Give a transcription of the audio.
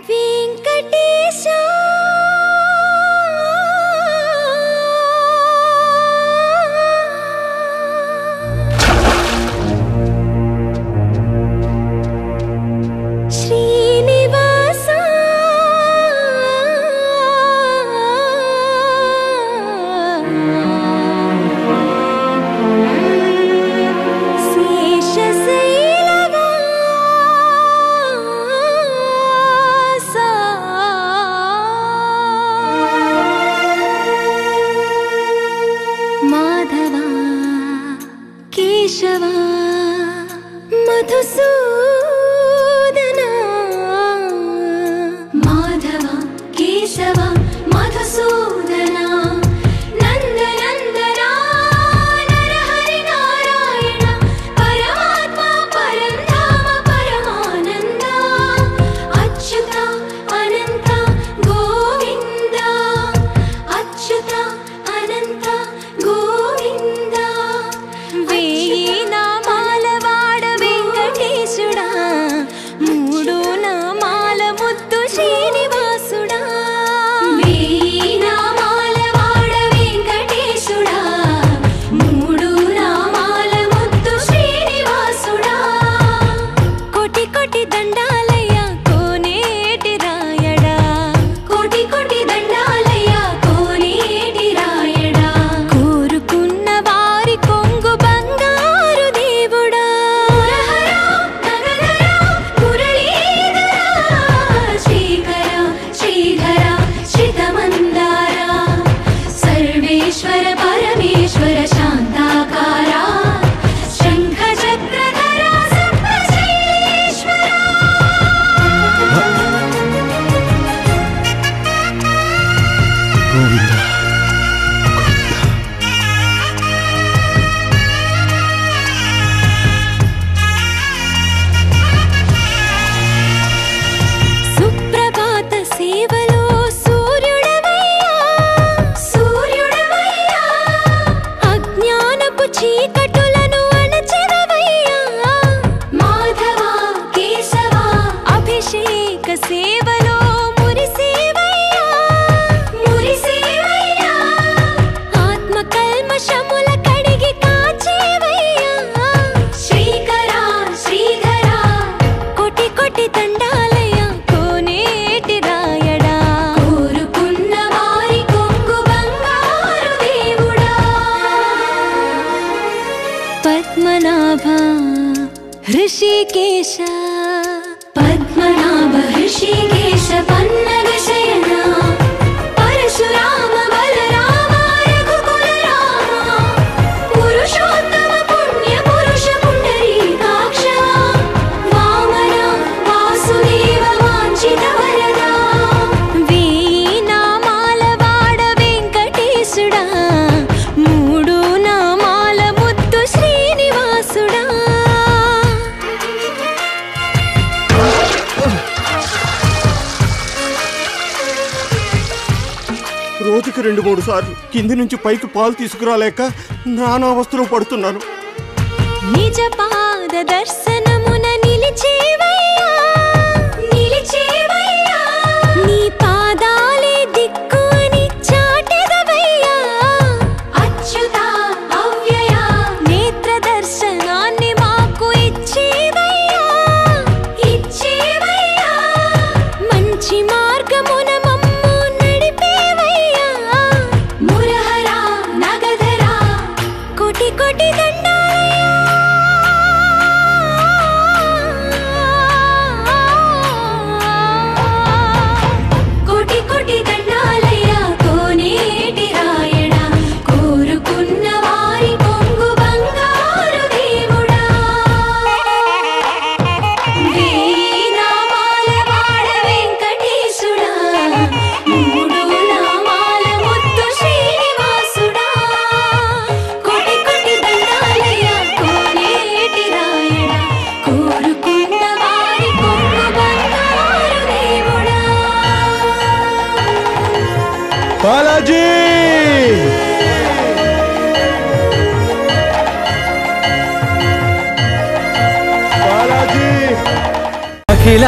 వెంకటేశా కేశవా మధుసూదనా మాధవ కేశవ మధుసూదనా నందనందనా నరహరి నారాయణ పరమాత్మ పరంధామ పరమానంద అచ్యుత అనంత గోవింద అచ్యుత అనంత గోవింద మూడు నామాల ముద్దు శ్రీనివాసుడా వేయి నామాల వాడ వెంకటేశుడా మూడు నామాల ముద్దు శ్రీనివాసుడా కోటి కోటి దండాలయ్య కోనేటి రాయడా కోటి కోటి దండాలయ్య కోనేటి రాయడా కోరుకున్న వారి కొంగు బంగారు దేవుడా सर्वेश्वर परमेश्वर शांताकारा शंख चक्रधरा सप्तशैलेश्वरा गोविंदा सुप्रभात सेवलो చీకటులను అణచెదవయ్యా మాధవ కేశవ అభిషేక సేవలో మురిసేవయ్యా మురిసేవయ్యా ఆత్మ కల్మషముల కడిగి కాచేవయ్యా శ్రీకర శ్రీధర కోటి కోటి దండాలయ్య కోనేటి రాయడా కోరుకున్న వారి కొంగు బంగారు దేవుడా పద్మనాభ హృషికేశ పద్మనాభ హృషికేశ పన్నగ శయన పరశురామ బలరామ రఘుకుల రామ పురుషోత్తమ పుణ్య పురుష పుండరీకాక్ష వామన వాసుదేవ వాంఛిత వరదా వేయి నామాల వాడ వెంకటేశుడా మూడు నామాల ముద్దు శ్రీనివాసుడా రోజుకి 2-3 సార్లు కింది నుంచి పైకి పాలు తీసుకురాలేక నానా అవస్థలు పడుతున్నాను. నిజ పాద దర్శనమున నిలిచేవయ్యా నిలిచేవయ్యా నీ పాదాలే దిక్కు అని చాటెదవయ్యా అచ్యుత అవ్యయ నేత్ర దర్శనాన్ని మాకు ఇచ్చేవయ్యా ఇచ్చేవయ్యా మంచి మార్గమున మమ్ము నడిపేవయ్యా మురహర నగధర కోటి కోటి దండాలయ్యా కోటి కోటి దండాలయ్య కోనేటి రాయడా కోరుకున్న వారి కొంగు బంగారు దేవుడా వేయి నామాల వాడ వెంకటేశుడా మూడు నామాల ముద్దు శ్రీనివాసుడా కోటి కోటి దండాలయ్య కోనేటి రాయడా కోరుకున్న వారి కొంగు బంగారు దేవుడా బాలాజీ బాలాజీ అఖిల